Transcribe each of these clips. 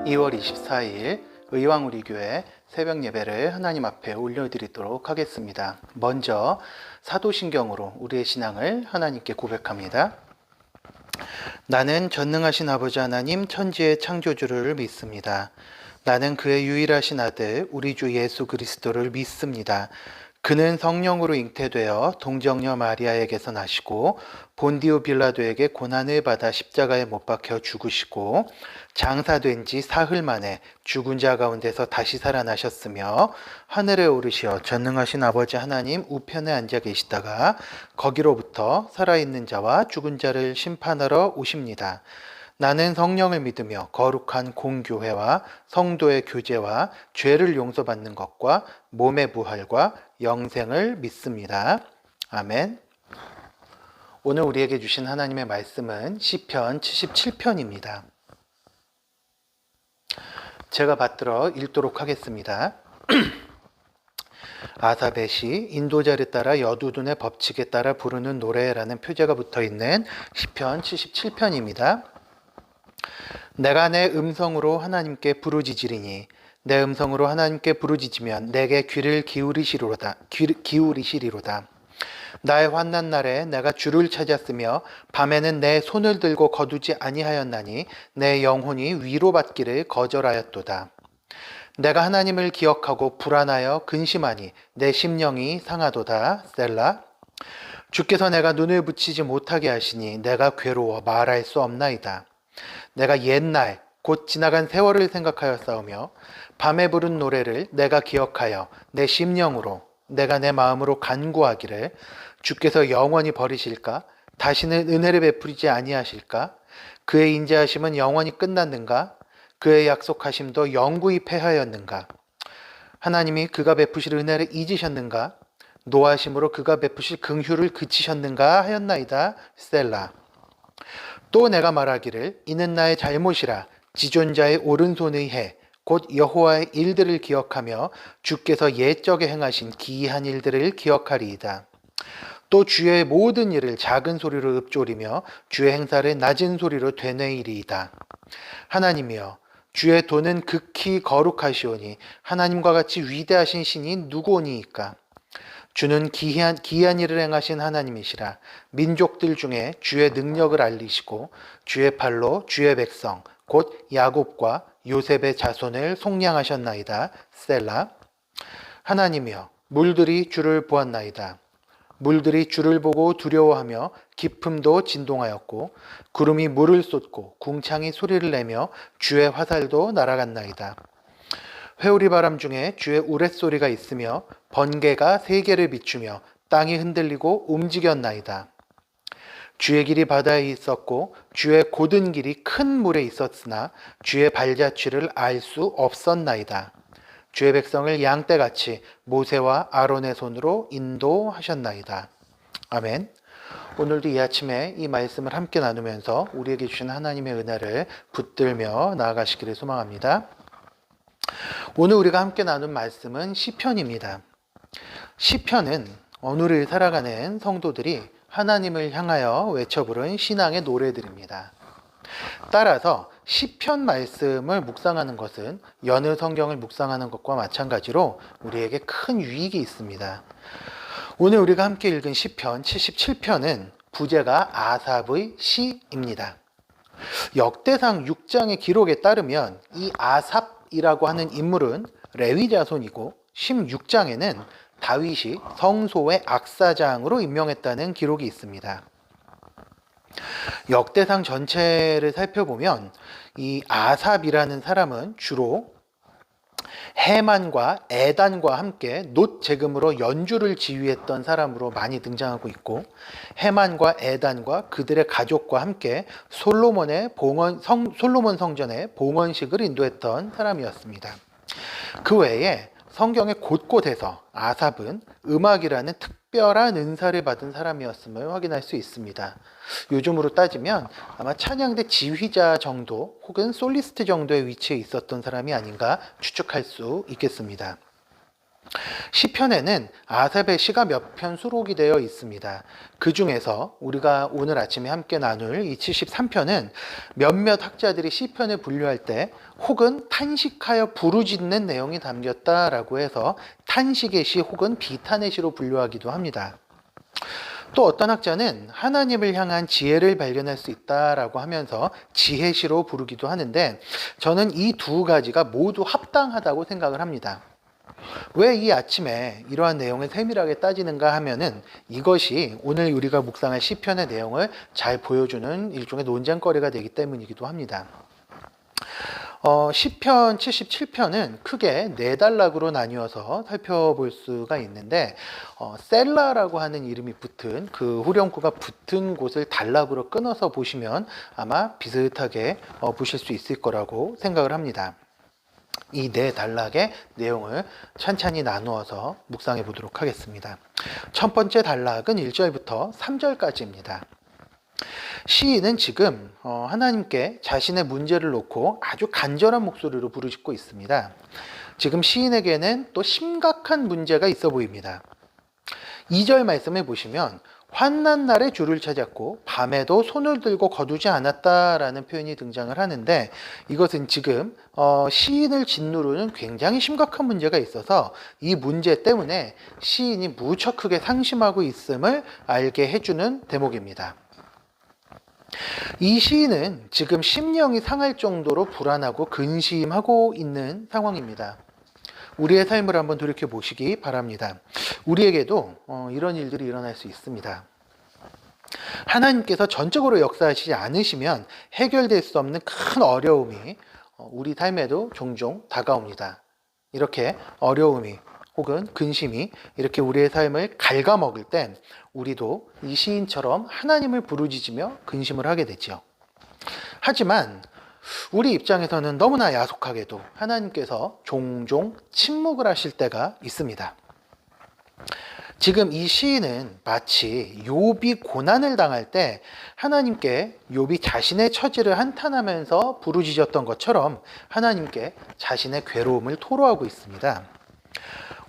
2월 24일 의왕우리교회 새벽 예배를 하나님 앞에 올려드리도록 하겠습니다. 먼저 사도신경으로 우리의 신앙을 하나님께 고백합니다. 나는 전능하신 아버지 하나님 천지의 창조주를 믿습니다. 나는 그의 유일하신 아들 우리 주 예수 그리스도를 믿습니다. 그는 성령으로 잉태되어 동정녀 마리아에게서 나시고 본디오 빌라도에게 고난을 받아 십자가에 못 박혀 죽으시고 장사된 지 사흘 만에 죽은 자 가운데서 다시 살아나셨으며 하늘에 오르시어 전능하신 아버지 하나님 우편에 앉아 계시다가 거기로부터 살아있는 자와 죽은 자를 심판하러 오십니다. 나는 성령을 믿으며 거룩한 공교회와 성도의 교제와 죄를 용서받는 것과 몸의 부활과 영생을 믿습니다. 아멘. 오늘 우리에게 주신 하나님의 말씀은 시편 77편입니다. 제가 받들어 읽도록 하겠습니다. 아삽의 시 인도자를 따라 여두둔의 법칙에 따라 부르는 노래라는 표제가 붙어있는 시편 77편입니다. 내가 내 음성으로 하나님께 부르짖으리니 내 음성으로 하나님께 부르짖으면 내게 귀를 기울이시리로다. 나의 환난 날에 내가 주를 찾았으며 밤에는 내 손을 들고 거두지 아니하였나니 내 영혼이 위로받기를 거절하였도다. 내가 하나님을 기억하고 불안하여 근심하니 내 심령이 상하도다. 셀라. 주께서 내가 눈을 붙이지 못하게 하시니 내가 괴로워 말할 수 없나이다. 내가 옛날 곧 지나간 세월을 생각하여 싸우며 밤에 부른 노래를 내가 기억하여 내 심령으로 내가 내 마음으로 간구하기를 주께서 영원히 버리실까? 다시는 은혜를 베풀지 아니하실까? 그의 인자하심은 영원히 끝났는가? 그의 약속하심도 영구히 패하였는가? 하나님이 그가 베푸실 은혜를 잊으셨는가? 노하심으로 그가 베푸실 긍휼을 그치셨는가 하였나이다. 셀라. 또 내가 말하기를 이는 나의 잘못이라 지존자의 오른손의 해 곧 여호와의 일들을 기억하며 주께서 옛적에 행하신 기이한 일들을 기억하리이다. 또 주의 모든 일을 작은 소리로 읊조리며 주의 행사를 낮은 소리로 되뇌이리이다. 하나님이여 주의 도는 극히 거룩하시오니 하나님과 같이 위대하신 신이 누구오니이까. 주는 기이한 일을 행하신 하나님이시라. 민족들 중에 주의 능력을 알리시고 주의 팔로 주의 백성 곧 야곱과 요셉의 자손을 속량하셨나이다. 셀라. 하나님이여 물들이 주를 보았나이다. 물들이 주를 보고 두려워하며 깊음도 진동하였고 구름이 물을 쏟고 궁창이 소리를 내며 주의 화살도 날아갔나이다. 회오리 바람 중에 주의 우레소리가 있으며 번개가 세계를 비추며 땅이 흔들리고 움직였나이다. 주의 길이 바다에 있었고 주의 곧은 길이 큰 물에 있었으나 주의 발자취를 알 수 없었나이다. 주의 백성을 양떼같이 모세와 아론의 손으로 인도하셨나이다. 아멘. 오늘도 이 아침에 이 말씀을 함께 나누면서 우리에게 주신 하나님의 은혜를 붙들며 나아가시기를 소망합니다. 오늘 우리가 함께 나눈 말씀은 시편입니다. 시편은 오늘을 살아가는 성도들이 하나님을 향하여 외쳐 부른 신앙의 노래들입니다. 따라서 시편 말씀을 묵상하는 것은 여느 성경을 묵상하는 것과 마찬가지로 우리에게 큰 유익이 있습니다. 오늘 우리가 함께 읽은 시편 77편은 부제가 아삽의 시입니다. 역대상 6장의 기록에 따르면 이 아삽이라고 하는 인물은 레위 자손이고 16장에는 다윗이 성소의 악사장으로 임명했다는 기록이 있습니다. 역대상 전체를 살펴보면 이 아삽이라는 사람은 주로 해만과 에단과 함께 놋 제금으로 연주를 지휘했던 사람으로 많이 등장하고 있고 해만과 에단과 그들의 가족과 함께 솔로몬 성전의 봉헌식을 인도했던 사람이었습니다. 그 외에 성경의 곳곳에서 아삽은 음악이라는 특별한 은사를 받은 사람이었음을 확인할 수 있습니다. 요즘으로 따지면 아마 찬양대 지휘자 정도 혹은 솔리스트 정도의 위치에 있었던 사람이 아닌가 추측할 수 있겠습니다. 시편에는 아삽의 시가 몇 편 수록이 되어 있습니다. 그 중에서 우리가 오늘 아침에 함께 나눌 이 73편은 몇몇 학자들이 시편을 분류할 때 혹은 탄식하여 부르짖는 내용이 담겼다라고 해서 탄식의 시 혹은 비탄의 시로 분류하기도 합니다. 또 어떤 학자는 하나님을 향한 지혜를 발견할 수 있다라고 하면서 지혜시로 부르기도 하는데, 저는 이 두 가지가 모두 합당하다고 생각을 합니다. 왜 이 아침에 이러한 내용을 세밀하게 따지는가 하면은 이것이 오늘 우리가 묵상할 시편의 내용을 잘 보여주는 일종의 논쟁거리가 되기 때문이기도 합니다. 시편 77편은 크게 네 단락으로 나뉘어서 살펴볼 수가 있는데, 셀라라고 하는 이름이 붙은 그 후렴구가 붙은 곳을 단락으로 끊어서 보시면 아마 비슷하게 보실 수 있을 거라고 생각을 합니다. 이 네 단락의 내용을 찬찬히 나누어서 묵상해 보도록 하겠습니다. 첫 번째 단락은 1절부터 3절까지입니다. 시인은 지금 하나님께 자신의 문제를 놓고 아주 간절한 목소리로 부르짖고 있습니다. 지금 시인에게는 또 심각한 문제가 있어 보입니다. 2절 말씀을 보시면 환난 날에 주를 찾았고 밤에도 손을 들고 거두지 않았다라는 표현이 등장을 하는데, 이것은 지금 시인을 짓누르는 굉장히 심각한 문제가 있어서 이 문제 때문에 시인이 무척 크게 상심하고 있음을 알게 해주는 대목입니다. 이 시인은 지금 심령이 상할 정도로 불안하고 근심하고 있는 상황입니다. 우리의 삶을 한번 돌이켜 보시기 바랍니다. 우리에게도 이런 일들이 일어날 수 있습니다. 하나님께서 전적으로 역사하시지 않으시면 해결될 수 없는 큰 어려움이 우리 삶에도 종종 다가옵니다. 이렇게 어려움이 혹은 근심이 이렇게 우리의 삶을 갉아먹을 땐 우리도 이 시인처럼 하나님을 부르짖으며 근심을 하게 되죠. 하지만 우리 입장에서는 너무나 야속하게도 하나님께서 종종 침묵을 하실 때가 있습니다. 지금 이 시인은 마치 욥이 고난을 당할 때 하나님께 욥이 자신의 처지를 한탄하면서 부르짖었던 것처럼 하나님께 자신의 괴로움을 토로하고 있습니다.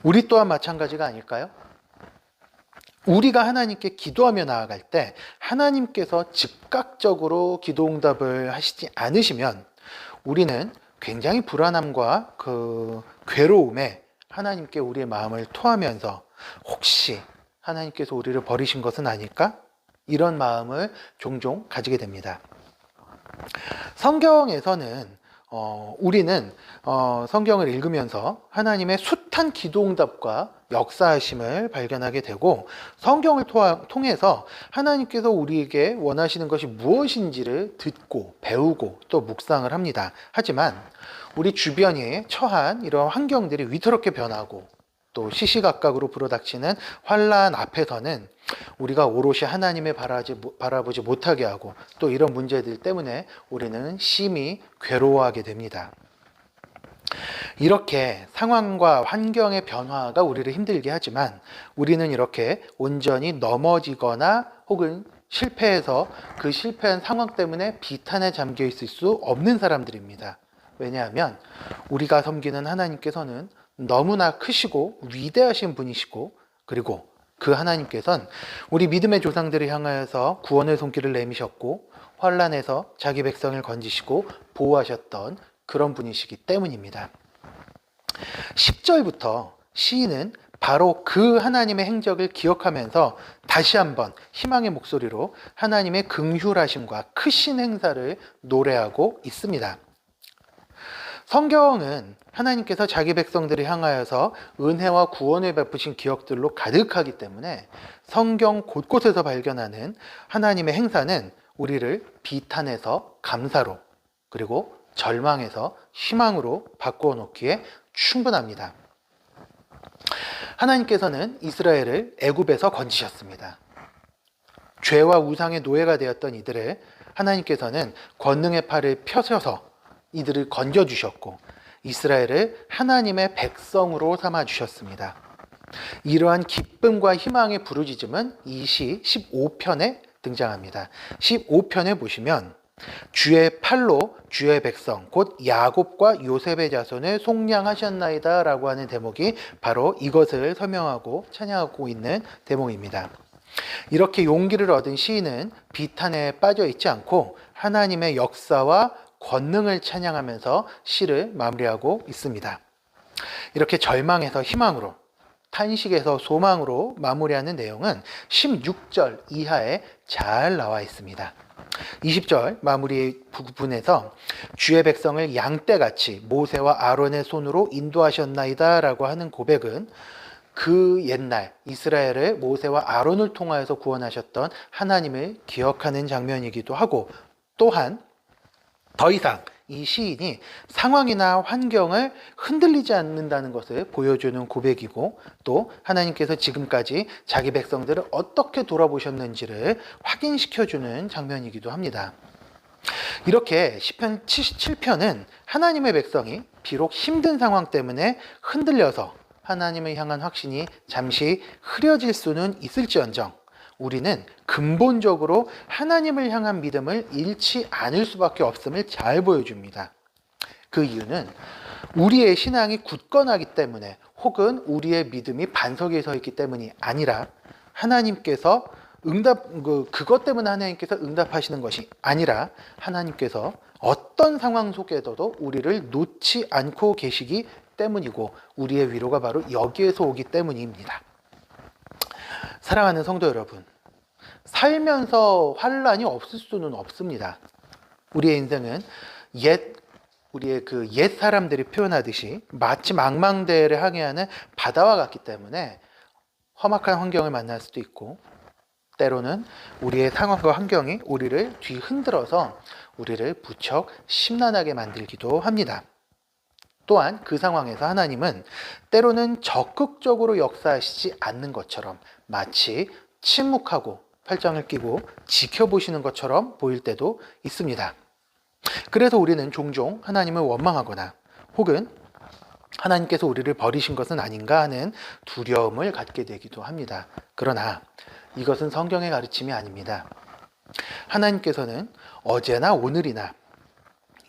우리 또한 마찬가지가 아닐까요? 우리가 하나님께 기도하며 나아갈 때 하나님께서 즉각적으로 기도응답을 하시지 않으시면 우리는 굉장히 불안함과 그 괴로움에 하나님께 우리의 마음을 토하면서 혹시 하나님께서 우리를 버리신 것은 아닐까? 이런 마음을 종종 가지게 됩니다. 성경에서는 우리는 성경을 읽으면서 하나님의 숱한 기도응답과 역사하심을 발견하게 되고, 성경을 통해서 하나님께서 우리에게 원하시는 것이 무엇인지를 듣고 배우고 또 묵상을 합니다. 하지만 우리 주변에 처한 이런 환경들이 위태롭게 변하고 또 시시각각으로 불어닥치는 환난 앞에서는 우리가 오롯이 하나님을 바라보지 못하게 하고 또 이런 문제들 때문에 우리는 심히 괴로워하게 됩니다. 이렇게 상황과 환경의 변화가 우리를 힘들게 하지만 우리는 이렇게 온전히 넘어지거나 혹은 실패해서 그 실패한 상황 때문에 비탄에 잠겨 있을 수 없는 사람들입니다. 왜냐하면 우리가 섬기는 하나님께서는 너무나 크시고 위대하신 분이시고, 그리고 그 하나님께서는 우리 믿음의 조상들을 향하여서 구원의 손길을 내미셨고 환난에서 자기 백성을 건지시고 보호하셨던 그런 분이시기 때문입니다. 10절부터 시인은 바로 그 하나님의 행적을 기억하면서 다시 한번 희망의 목소리로 하나님의 긍휼하심과 크신 행사를 노래하고 있습니다. 성경은 하나님께서 자기 백성들을 향하여서 은혜와 구원을 베푸신 기억들로 가득하기 때문에 성경 곳곳에서 발견하는 하나님의 행사는 우리를 비탄에서 감사로, 그리고 절망에서 희망으로 바꾸어 놓기에 충분합니다. 하나님께서는 이스라엘을 애굽에서 건지셨습니다. 죄와 우상의 노예가 되었던 이들을 하나님께서는 권능의 팔을 펴셔서 이들을 건져주셨고 이스라엘을 하나님의 백성으로 삼아주셨습니다. 이러한 기쁨과 희망의 부르짖음은 이 시 15편에 등장합니다. 15편에 보시면 주의 팔로 주의 백성 곧 야곱과 요셉의 자손을 속량하셨나이다 라고 하는 대목이 바로 이것을 설명하고 찬양하고 있는 대목입니다. 이렇게 용기를 얻은 시인은 비탄에 빠져 있지 않고 하나님의 역사와 권능을 찬양하면서 시를 마무리하고 있습니다. 이렇게 절망에서 희망으로, 탄식에서 소망으로 마무리하는 내용은 16절 이하에 잘 나와 있습니다. 20절 마무리 부분에서 주의 백성을 양떼같이 모세와 아론의 손으로 인도하셨나이다 라고 하는 고백은 그 옛날 이스라엘을 모세와 아론을 통하여서 구원하셨던 하나님을 기억하는 장면이기도 하고, 또한 더 이상 이 시인이 상황이나 환경을 흔들리지 않는다는 것을 보여주는 고백이고, 또 하나님께서 지금까지 자기 백성들을 어떻게 돌아보셨는지를 확인시켜주는 장면이기도 합니다. 이렇게 시편 77편은 하나님의 백성이 비록 힘든 상황 때문에 흔들려서 하나님을 향한 확신이 잠시 흐려질 수는 있을지언정 우리는 근본적으로 하나님을 향한 믿음을 잃지 않을 수밖에 없음을 잘 보여줍니다. 그 이유는 우리의 신앙이 굳건하기 때문에, 혹은 우리의 믿음이 반석에 서 있기 때문이 아니라, 하나님께서 그것 때문에 하나님께서 응답하시는 것이 아니라, 하나님께서 어떤 상황 속에서도 우리를 놓지 않고 계시기 때문이고, 우리의 위로가 바로 여기에서 오기 때문입니다. 사랑하는 성도 여러분, 살면서 환란이 없을 수는 없습니다. 우리의 인생은 우리의 그 옛 사람들이 표현하듯이 마치 망망대해를 항해하는 바다와 같기 때문에 험악한 환경을 만날 수도 있고, 때로는 우리의 상황과 환경이 우리를 뒤흔들어서 우리를 무척 심란하게 만들기도 합니다. 또한 그 상황에서 하나님은 때로는 적극적으로 역사하시지 않는 것처럼 마치 침묵하고 팔짱을 끼고 지켜보시는 것처럼 보일 때도 있습니다. 그래서 우리는 종종 하나님을 원망하거나, 혹은 하나님께서 우리를 버리신 것은 아닌가 하는 두려움을 갖게 되기도 합니다. 그러나 이것은 성경의 가르침이 아닙니다. 하나님께서는 어제나 오늘이나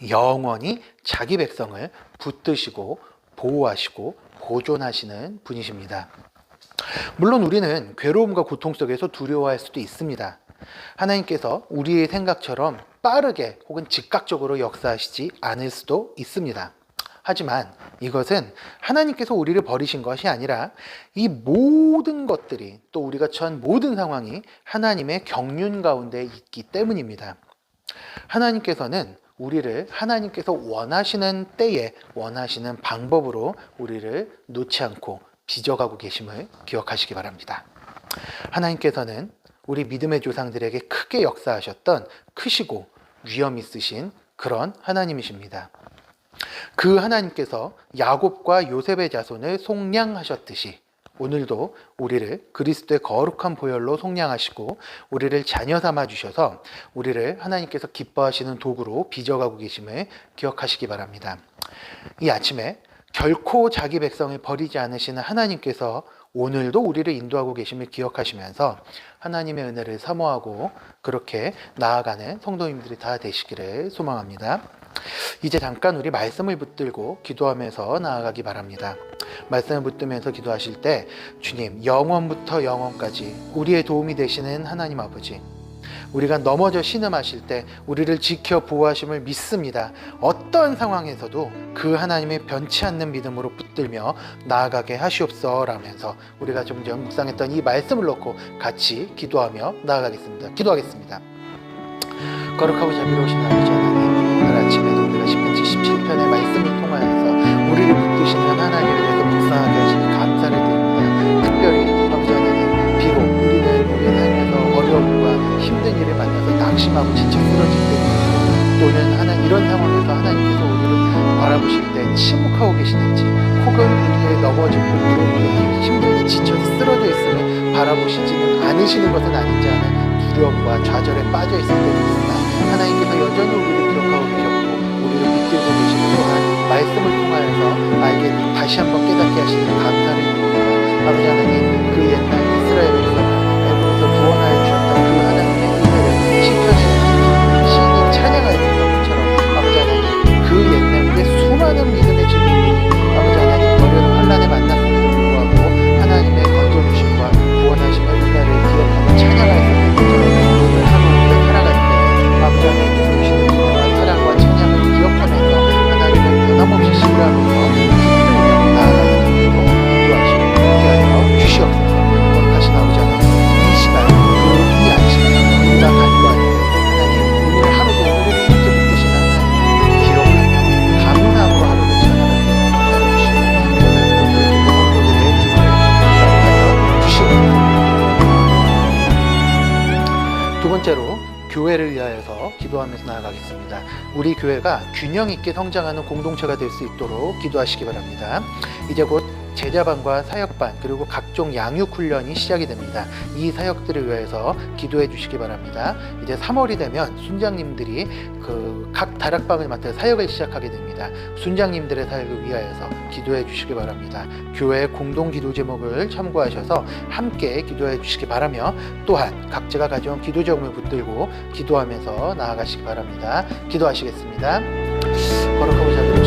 영원히 자기 백성을 붙드시고 보호하시고 보존하시는 분이십니다. 물론 우리는 괴로움과 고통 속에서 두려워할 수도 있습니다. 하나님께서 우리의 생각처럼 빠르게 혹은 즉각적으로 역사하시지 않을 수도 있습니다. 하지만 이것은 하나님께서 우리를 버리신 것이 아니라 이 모든 것들이, 또 우리가 처한 모든 상황이 하나님의 경륜 가운데 있기 때문입니다. 하나님께서는 우리를 하나님께서 원하시는 때에 원하시는 방법으로 우리를 놓지 않고 빚어가고 계심을 기억하시기 바랍니다. 하나님께서는 우리 믿음의 조상들에게 크게 역사하셨던 크시고 위엄 있으신 그런 하나님이십니다. 그 하나님께서 야곱과 요셉의 자손을 속량하셨듯이 오늘도 우리를 그리스도의 거룩한 보혈로 속량하시고 우리를 자녀 삼아 주셔서 우리를 하나님께서 기뻐하시는 도구로 빚어가고 계심을 기억하시기 바랍니다. 이 아침에 결코 자기 백성을 버리지 않으시는 하나님께서 오늘도 우리를 인도하고 계심을 기억하시면서 하나님의 은혜를 사모하고 그렇게 나아가는 성도님들이 다 되시기를 소망합니다. 이제 잠깐 우리 말씀을 붙들고 기도하면서 나아가기 바랍니다. 말씀을 붙들면서 기도하실 때, 주님, 영원부터 영원까지 우리의 도움이 되시는 하나님 아버지, 우리가 넘어져 신음하실 때 우리를 지켜 보호하심을 믿습니다. 어떤 상황에서도 그 하나님의 변치 않는 믿음으로 붙들며 나아가게 하시옵소서라면서 우리가 좀 전 묵상했던 이 말씀을 놓고 같이 기도하며 나아가겠습니다. 기도하겠습니다. 거룩하고 자비로우신 아버지 하나님, 오늘 아침에도 우리가 시편 77편의 말씀을 통하여서 우리를 붙드시는 하나님에 대해서 묵상하게 하시니 감사를 드립니다. 특별히 아버지 하나님, 비록 우리는 우리의 삶에서 어려움과 힘든 일을 만나서 낙심하고 지쳐 쓰러질 때도, 또는 이런 상황에서 하나님께서 우리를 바라보실 때 침묵하고 계시는지, 혹은 우리의 넘어지고 우리의 힘들게 지쳐서 쓰러져 있음을 바라보시지는 않으시는 것은 아닌지 하는 두려움과 좌절에 빠져 있을 때도 있으나 하나님께서 여전히 우리를 기억하고 계셨고 우리를 붙들고 계시는 또한 말씀을 통하여서 알게 다시 한번 깨닫게 하시는 감사를 드립니다. 아버지 하나님, 그 옛날 이스라엘 백성을 애굽에서 구원하여 주셨던 그 하나님의 은혜를 시편의 시인이 찬양하는 두 번째로 교회를 위하여서 기도하면서 나아가겠습니다. 우리 교회가 균형 있게 성장하는 공동체가 될 수 있도록 기도하시기 바랍니다. 이제 곧 제자반과 사역반 그리고 각종 양육 훈련이 시작이 됩니다. 이 사역들을 위해서 기도해 주시기 바랍니다. 이제 3월이 되면 순장님들이 각 다락방을 맡아 사역을 시작하게 됩니다. 순장님들의 사역을 위하여서 기도해 주시기 바랍니다. 교회 공동 기도 제목을 참고하셔서 함께 기도해 주시기 바라며, 또한 각자가 가져온 기도 제목을 붙들고 기도하면서 나아가시기 바랍니다. 기도하시겠습니다. 거룩하고 자비로우신